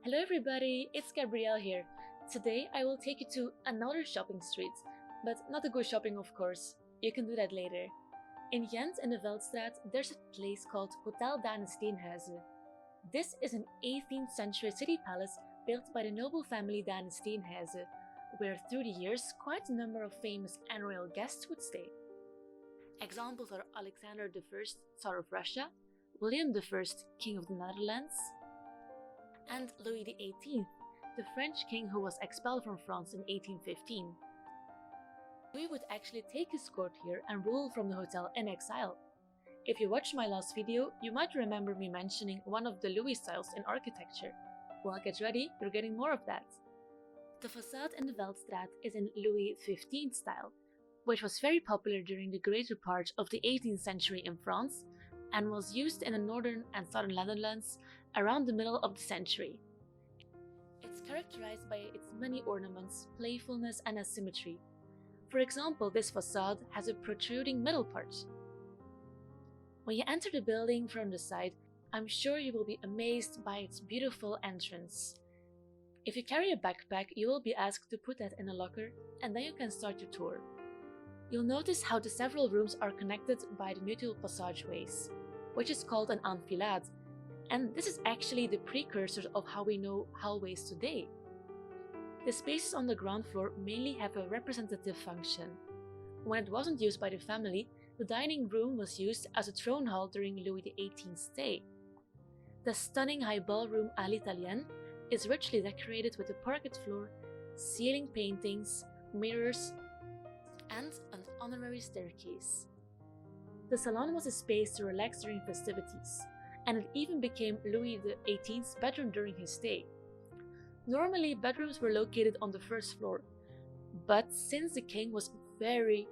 Hello everybody, it's Gabrielle here. Today I will take you to another shopping street, but not a good shopping of course, you can do that later. In Ghent in the Veldstraat there's a place called Hotel Steenhuizen. This is an 18th century city palace built by the noble family Steenhuizen, where through the years quite a number of famous and royal guests would stay. Examples are Alexander I, Tsar of Russia, William I, King of the Netherlands, and Louis XVIII, the French king who was expelled from France in 1815. Louis would actually take his court here and rule from the hotel in exile. If you watched my last video, you might remember me mentioning one of the Louis styles in architecture. Well, get ready, you're getting more of that. The facade in the Veldstraat is in Louis XV style, which was very popular during the greater part of the 18th century in France and was used in the northern and southern Netherlands around the middle of the century. It's characterized by its many ornaments, playfulness and asymmetry. For example, this facade has a protruding middle part. When you enter the building from the side, I'm sure you will be amazed by its beautiful entrance. If you carry a backpack, you will be asked to put that in a locker and then you can start your tour. You'll notice how the several rooms are connected by the mutual passageways, which is called an enfilade, and this is actually the precursor of how we know hallways today. The spaces on the ground floor mainly have a representative function. When it wasn't used by the family, the dining room was used as a throne hall during Louis XVIII's stay. The stunning high ballroom à l'italienne is richly decorated with a parquet floor, ceiling paintings, mirrors, and an honorary staircase. The salon was a space to relax during festivities, and it even became Louis XVIII's bedroom during his stay. Normally, bedrooms were located on the first floor, but since the king was very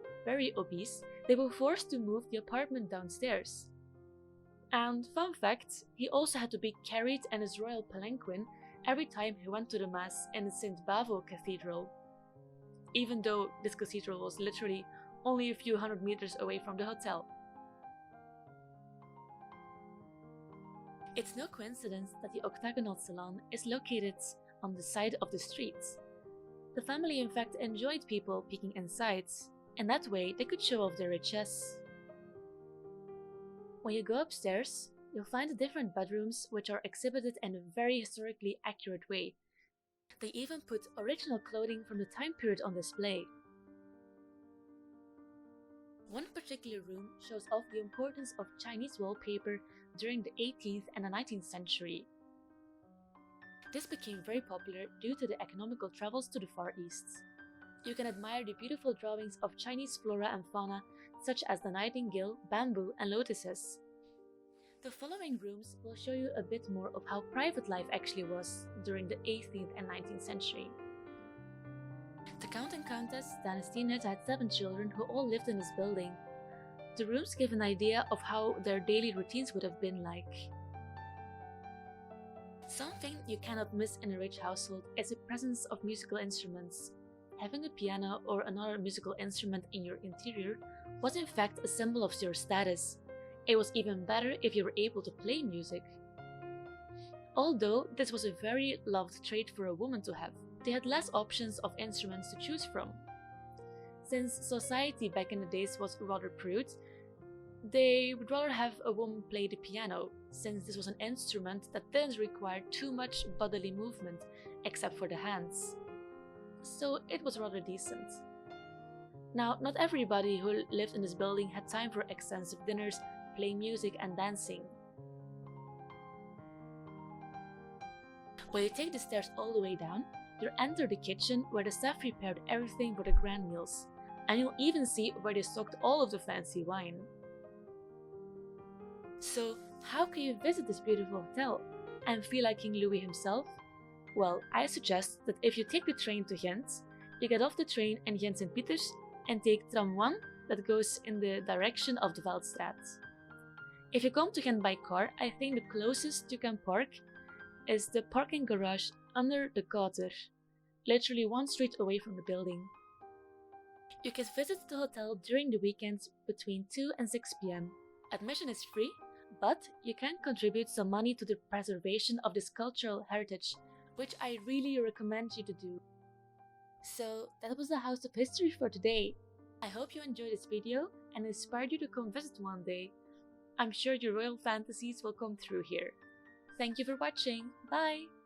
obese, they were forced to move the apartment downstairs. And fun fact, he also had to be carried in his royal palanquin every time he went to the mass in the St. Bavo Cathedral, even though this cathedral was literally only a few hundred meters away from the hotel. It's no coincidence that the octagonal salon is located on the side of the street. The family in fact enjoyed people peeking inside, and that way they could show off their riches. When you go upstairs, you'll find the different bedrooms which are exhibited in a very historically accurate way. They even put original clothing from the time period on display. One particular room shows off the importance of Chinese wallpaper during the 18th and the 19th century. This became very popular due to the economical travels to the Far East. You can admire the beautiful drawings of Chinese flora and fauna such as the nightingale, bamboo and lotuses. The following rooms will show you a bit more of how private life actually was during the 18th and 19th century. The Count and Countess Steenhuizen had 7 children who all lived in this building. The rooms give an idea of how their daily routines would have been like. Something you cannot miss in a rich household is the presence of musical instruments. Having a piano or another musical instrument in your interior was in fact a symbol of your status. It was even better if you were able to play music. Although this was a very loved trait for a woman to have, they had less options of instruments to choose from. Since society back in the days was rather prude, they would rather have a woman play the piano, since this was an instrument that didn't require too much bodily movement, except for the hands. So it was rather decent. Now, not everybody who lived in this building had time for extensive dinners, playing music and dancing. When you take the stairs all the way down, you'll enter the kitchen where the staff prepared everything for the grand meals, and you'll even see where they stocked all of the fancy wine. So, how can you visit this beautiful hotel and feel like King Louis himself? Well, I suggest that if you take the train to Ghent, you get off the train in Ghent St. Pieters and take tram 1 that goes in the direction of the Veldstraat. If you come to Ghent by car, I think the closest you can park is the parking garage under the Facade, literally 1 street away from the building. You can visit the hotel during the weekends between 2 and 6 p.m. Admission is free, but you can contribute some money to the preservation of this cultural heritage which I really recommend you to do. So that was the House of History for today. I hope you enjoyed this video and inspired you to come visit one day. I'm sure your royal fantasies will come through here. Thank you for watching. Bye!